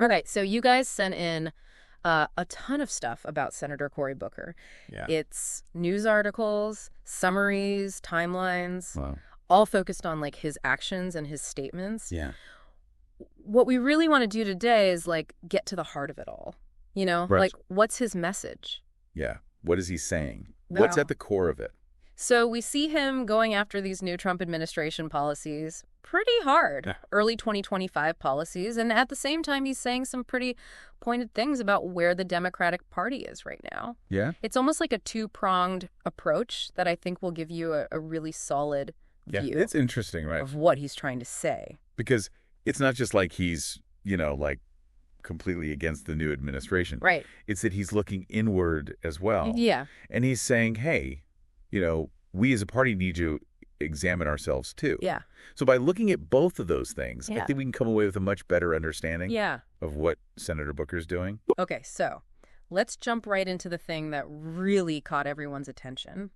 Okay, so you guys sent in a ton of stuff about Senator Cory Booker. Yeah. It's news articles, summaries, timelines, Wow. all focused on like his actions and his statements. Yeah. What we really want to do today is like get to the heart of it all. You know, Right. like what's his message? Yeah. What is he saying? Wow. What's at the core of it? So we see him going after these new Trump administration policies pretty hard, Yeah. early 2025 policies. And at the same time, he's saying some pretty pointed things about where the Democratic Party is right now. Yeah. It's almost like a two-pronged approach that I think will give you a really solid Yeah. view It's interesting, right? of what he's trying to say. Because it's not just like he's, like completely against the new administration. Right. It's that he's looking inward as well. Yeah. And he's saying, hey, we as a party need to examine ourselves too. Yeah. So by looking at both of those things, I Yeah. think we can come away with a much better understanding Yeah. of what Senator Booker's doing. Okay, so let's jump right into the thing that really caught everyone's attention.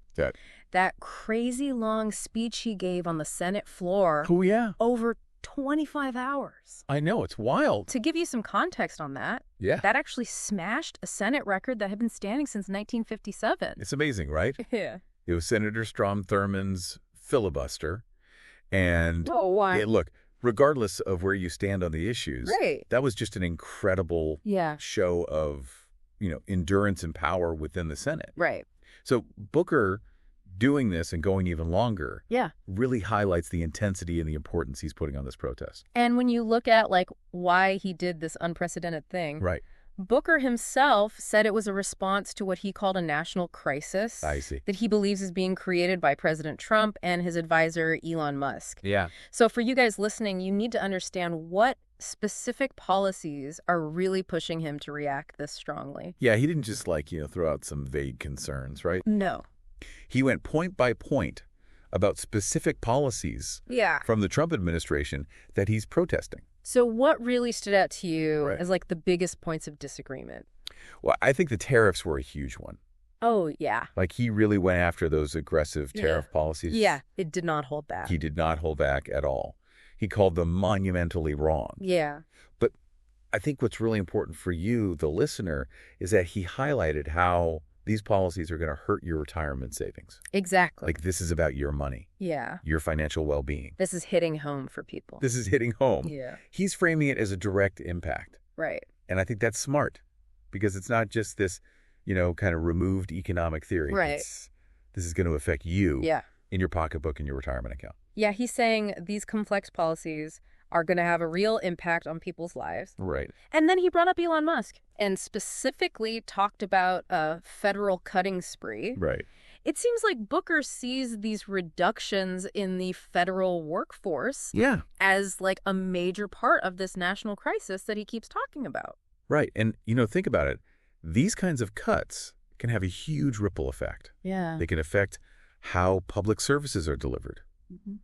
That crazy long speech he gave on the Senate floor. Oh, yeah. Over 25 hours. I know. It's wild. To give you some context on that, Yeah. that actually smashed a Senate record that had been standing since 1957. It's amazing, right? Yeah. It was Senator Strom Thurmond's filibuster. And look, regardless of where you stand on the issues, Right. that was just an incredible Yeah. show of, endurance and power within the Senate. Right. So Booker doing this and going even longer Yeah. really highlights the intensity and the importance he's putting on this protest. And when you look at like why he did this unprecedented thing, Right. Booker himself said it was a response to what he called a national crisis I see. that he believes is being created by President Trump and his advisor, Elon Musk. Yeah. So for you guys listening, you need to understand what specific policies are really pushing him to react this strongly. Yeah, he didn't just throw out some vague concerns, right? No. He went point by point about specific policies Yeah. from the Trump administration that he's protesting. So what really stood out to you Right. as like the biggest points of disagreement? Well, I think the tariffs were a huge one. Oh, yeah. Like, he really went after those aggressive tariff Yeah. policies. Yeah, it did not hold back. He did not hold back at all. He called them monumentally wrong. Yeah. But I think what's really important for you, the listener, is that he highlighted how these policies are going to hurt your retirement savings. Exactly. Like, this is about your money, Yeah. your financial well-being. This is hitting home for people. This is hitting home. Yeah. He's framing it as a direct impact. Right. And I think that's smart because it's not just this, kind of removed economic theory. Right. This is going to affect you Yeah. in your pocketbook and your retirement account. Yeah, he's saying these complex policies are going to have a real impact on people's lives. Right. And then he brought up Elon Musk and specifically talked about a federal cutting spree. Right. It seems like Booker sees these reductions in the federal workforce Yeah. as like a major part of this national crisis that he keeps talking about. Right. And, think about it. These kinds of cuts can have a huge ripple effect. Yeah. They can affect how public services are delivered. Mhm.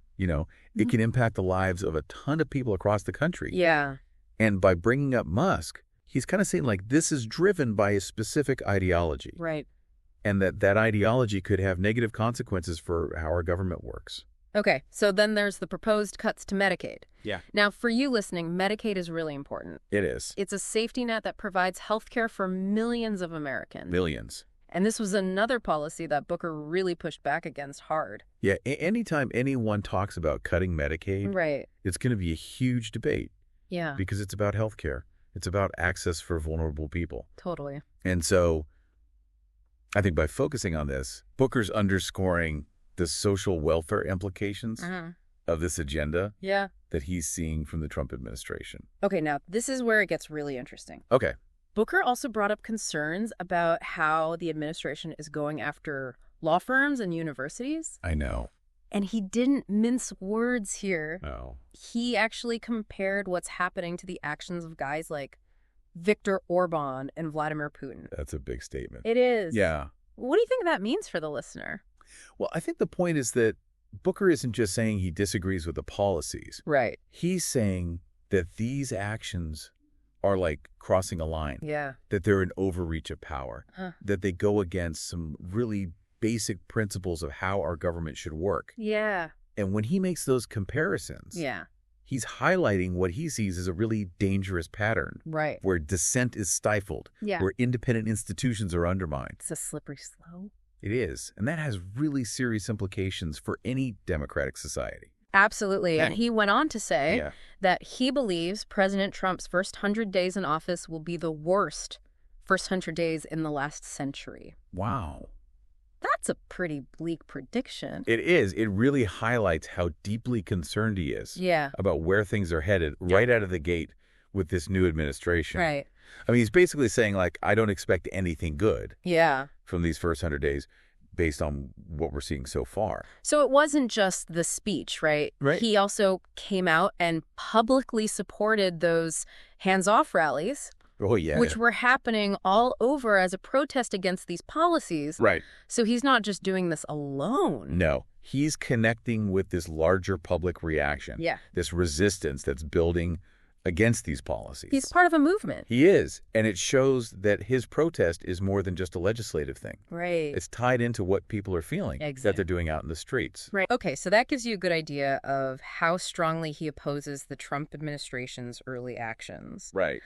It can impact the lives of a ton of people across the country. Yeah. And by bringing up Musk, he's kind of saying, this is driven by a specific ideology. Right. And that ideology could have negative consequences for how our government works. Okay, so then there's the proposed cuts to Medicaid. Yeah. Now, for you listening, Medicaid is really important. It is. It's a safety net that provides health care for millions of Americans. Millions. And this was another policy that Booker really pushed back against hard. Yeah, anytime anyone talks about cutting Medicaid, Right. it's going to be a huge debate Yeah, because it's about health care. It's about access for vulnerable people. totally. And so I think by focusing on this, Booker's underscoring the social welfare implications of this agenda Yeah. that he's seeing from the Trump administration. Okay, now this is where it gets really interesting. Okay. Booker also brought up concerns about how the administration is going after law firms and universities. I know. And he didn't mince words here. Oh. He actually compared what's happening to the actions of guys like Viktor Orban and Vladimir Putin. That's a big statement. It is. Yeah. What do you think that means for the listener? Well, I think the point is that Booker isn't just saying he disagrees with the policies. Right. He's saying that these actions are like crossing a line, Yeah. that they're an overreach of power, Huh. that they go against some really basic principles of how our government should work. Yeah. And when he makes those comparisons, Yeah. he's highlighting what he sees as a really dangerous pattern. Right. Where dissent is stifled. Yeah. Where independent institutions are undermined. It's a slippery slope. It is. And that has really serious implications for any democratic society. Absolutely. And he went on to say that he believes President Trump's first 100 days in office will be the worst first 100 days in the last century. Wow. That's a pretty bleak prediction. It is. It really highlights how deeply concerned he is about where things are headed right out of the gate with this new administration. Right. I mean, he's basically saying, like, I don't expect anything good from these first 100 days based on what we're seeing so far. So it wasn't just the speech, right? Right. He also came out and publicly supported those hands-off rallies. Oh, yeah. Which were happening all over as a protest against these policies. Right. So he's not just doing this alone. No. He's connecting with this larger public reaction. Yeah. This resistance that's building against these policies. He's part of a movement. He is. And it shows that his protest is more than just a legislative thing. Right. It's tied into what people are feeling that they're doing out in the streets. Right. Okay, so that gives you a good idea of how strongly he opposes the Trump administration's early actions. Right.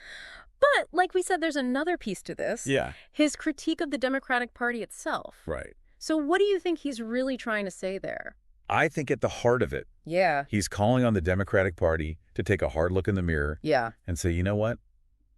But, like we said, there's another piece to this. Yeah. His critique of the Democratic Party itself. Right. So what do you think he's really trying to say there? I think at the heart of it, he's calling on the Democratic Party to take a hard look in the mirror and say, you know what?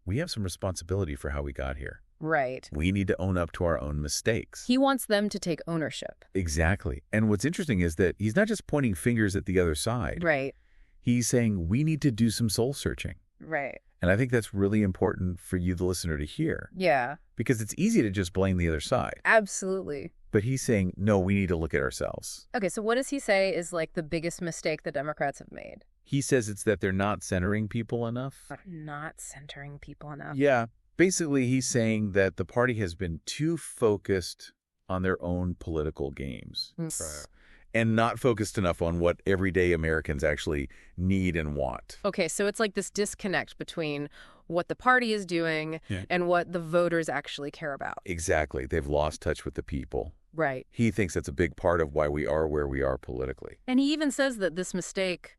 We have some responsibility for how we got here. Right. We need to own up to our own mistakes. He wants them to take ownership. Exactly. And what's interesting is that he's not just pointing fingers at the other side. Right. He's saying we need to do some soul searching. Right. And I think that's really important for you, the listener, to hear. Yeah. Because it's easy to just blame the other side. Absolutely. But he's saying, no, we need to look at ourselves. Okay, so what does he say is like the biggest mistake the Democrats have made? He says it's that they're not centering people enough. Not centering people enough. Yeah. Basically, he's saying that the party has been too focused on their own political games. Right. And not focused enough on what everyday Americans actually need and want. Okay, so it's like this disconnect between what the party is doing and what the voters actually care about. Exactly. They've lost touch with the people. Right. He thinks that's a big part of why we are where we are politically. And he even says that this mistake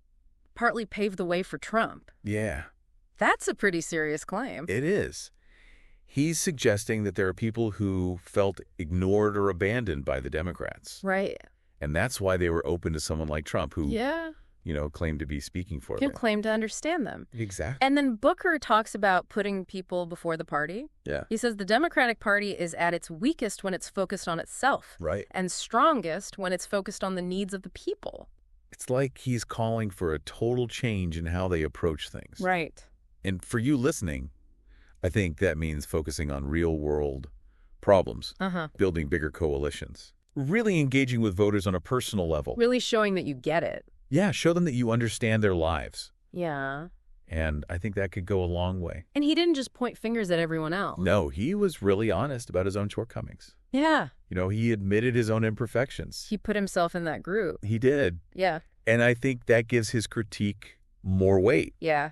partly paved the way for Trump. Yeah. That's a pretty serious claim. It is. He's suggesting that there are people who felt ignored or abandoned by the Democrats. Right. And that's why they were open to someone like Trump who, claimed to be speaking for them. Who claimed to understand them. Exactly. And then Booker talks about putting people before the party. Yeah. He says the Democratic Party is at its weakest when it's focused on itself. Right. And strongest when it's focused on the needs of the people. It's like he's calling for a total change in how they approach things. Right. And for you listening, I think that means focusing on real-world problems, building bigger coalitions. Really engaging with voters on a personal level. Really showing that you get it. Yeah, show them that you understand their lives. Yeah. And I think that could go a long way. And he didn't just point fingers at everyone else. No, he was really honest about his own shortcomings. Yeah. He admitted his own imperfections. He put himself in that group. He did. Yeah. And I think that gives his critique more weight. Yeah.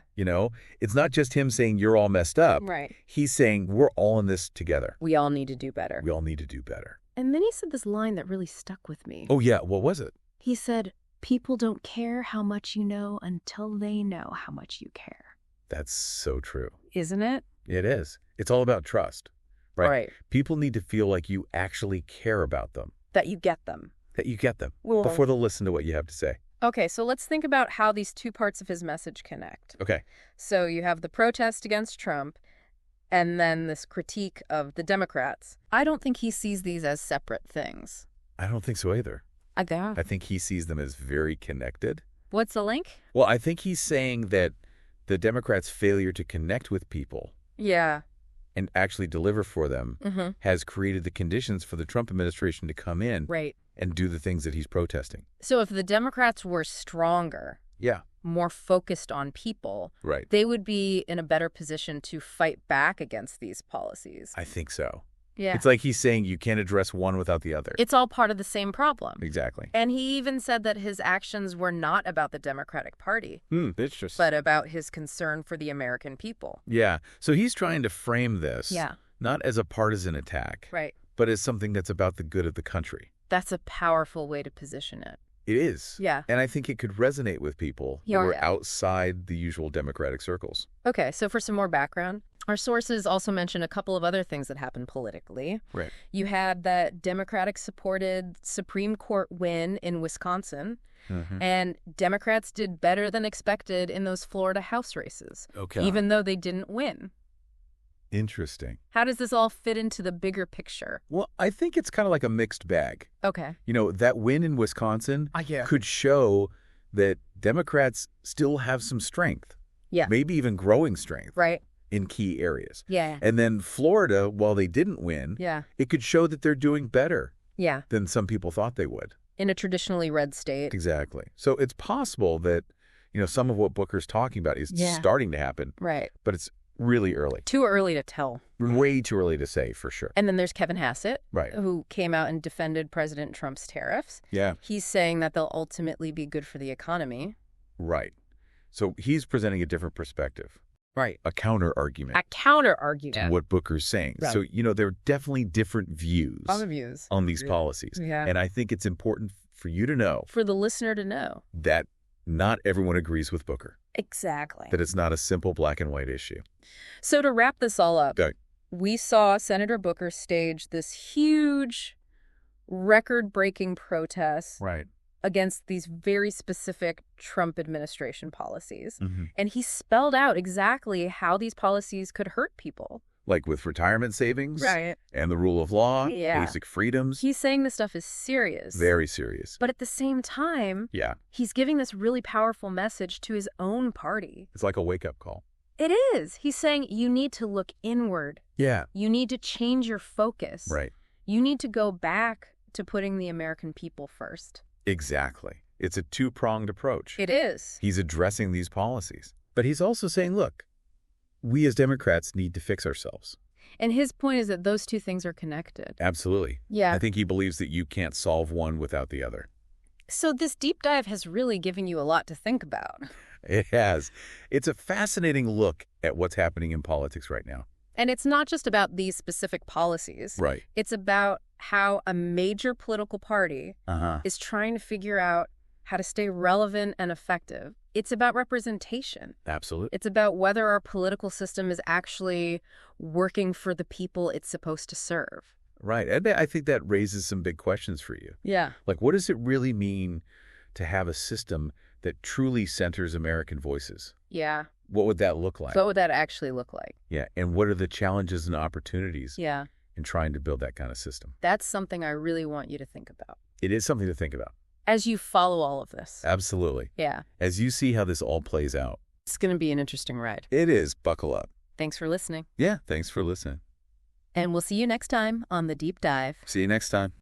It's not just him saying you're all messed up. Right. He's saying we're all in this together. We all need to do better. We all need to do better. And then he said this line that really stuck with me. Oh, yeah. What was it? He said, people don't care how much you know until they know how much you care. That's so true. Isn't it? It is. It's all about trust, right? Right. People need to feel like you actually care about them. That you get them. That you get them before they'll listen to what you have to say. Okay, so let's think about how these two parts of his message connect. Okay. So you have the protest against Trump, and then this critique of the Democrats. I don't think he sees these as separate things. I don't think so either. I think he sees them as very connected. What's the link? Well, I think he's saying that the Democrats' failure to connect with people and actually deliver for them has created the conditions for the Trump administration to come in and do the things that he's protesting. So if the Democrats were stronger, more focused on people, they would be in a better position to fight back against these policies. I think so. Yeah. It's like he's saying you can't address one without the other. It's all part of the same problem. Exactly. And he even said that his actions were not about the Democratic Party, but about his concern for the American people. Yeah. So he's trying to frame this not as a partisan attack, but as something that's about the good of the country. That's a powerful way to position it. It is. Yeah. And I think it could resonate with people who are outside the usual Democratic circles. Okay, so for some more background, our sources also mention a couple of other things that happened politically. Right. You had that Democratic-supported Supreme Court win in Wisconsin, and Democrats did better than expected in those Florida House races, even though they didn't win. Interesting. How does this all fit into the bigger picture? Well, I think it's kind of like a mixed bag. Okay. You know, that win in Wisconsin could show that Democrats still have some strength. Yeah. Maybe even growing strength. Right. In key areas. Yeah. And then Florida, while they didn't win, it could show that they're doing better than some people thought they would. In a traditionally red state. Exactly. So it's possible that, you know, some of what Booker's talking about is starting to happen. Right. But it's really early. Too early to tell. Way too early to say, for sure. And then there's Kevin Hassett, right, who came out and defended President Trump's tariffs. Yeah. He's saying that they'll ultimately be good for the economy. Right. So he's presenting a different perspective. Right. A counter-argument. A counter-argument. To what Booker's saying. Right. So, you know, there are definitely different views. Other views. On these policies. Yeah. And I think it's important for you to know. For the listener to know. That not everyone agrees with Booker. Exactly. That it's not a simple black and white issue. So to wrap this all up, we saw Senator Booker stage this huge, record-breaking protest against these very specific Trump administration policies. And he spelled out exactly how these policies could hurt people. Like with retirement savings and the rule of law, basic freedoms. He's saying this stuff is serious. Very serious. But at the same time, he's giving this really powerful message to his own party. It's like a wake-up call. It is. He's saying you need to look inward. Yeah. You need to change your focus. Right. You need to go back to putting the American people first. Exactly. It's a two-pronged approach. It is. He's addressing these policies. But he's also saying, look, we as Democrats need to fix ourselves. And his point is that those two things are connected. Absolutely. Yeah. I think he believes that you can't solve one without the other. So this deep dive has really given you a lot to think about. It has. It's a fascinating look at what's happening in politics right now. And it's not just about these specific policies. Right. It's about how a major political party is trying to figure out how to stay relevant and effective. It's about representation. Absolutely. It's about whether our political system is actually working for the people it's supposed to serve. Right. And I think that raises some big questions for you. Yeah. Like, what does it really mean to have a system that truly centers American voices? Yeah. What would that look like? What would that actually look like? Yeah. And what are the challenges and opportunities in trying to build that kind of system? That's something I really want you to think about. It is something to think about. As you follow all of this. Absolutely. Yeah. As you see how this all plays out. It's going to be an interesting ride. It is. Buckle up. Thanks for listening. Yeah, thanks for listening. And we'll see you next time on The Deep Dive. See you next time.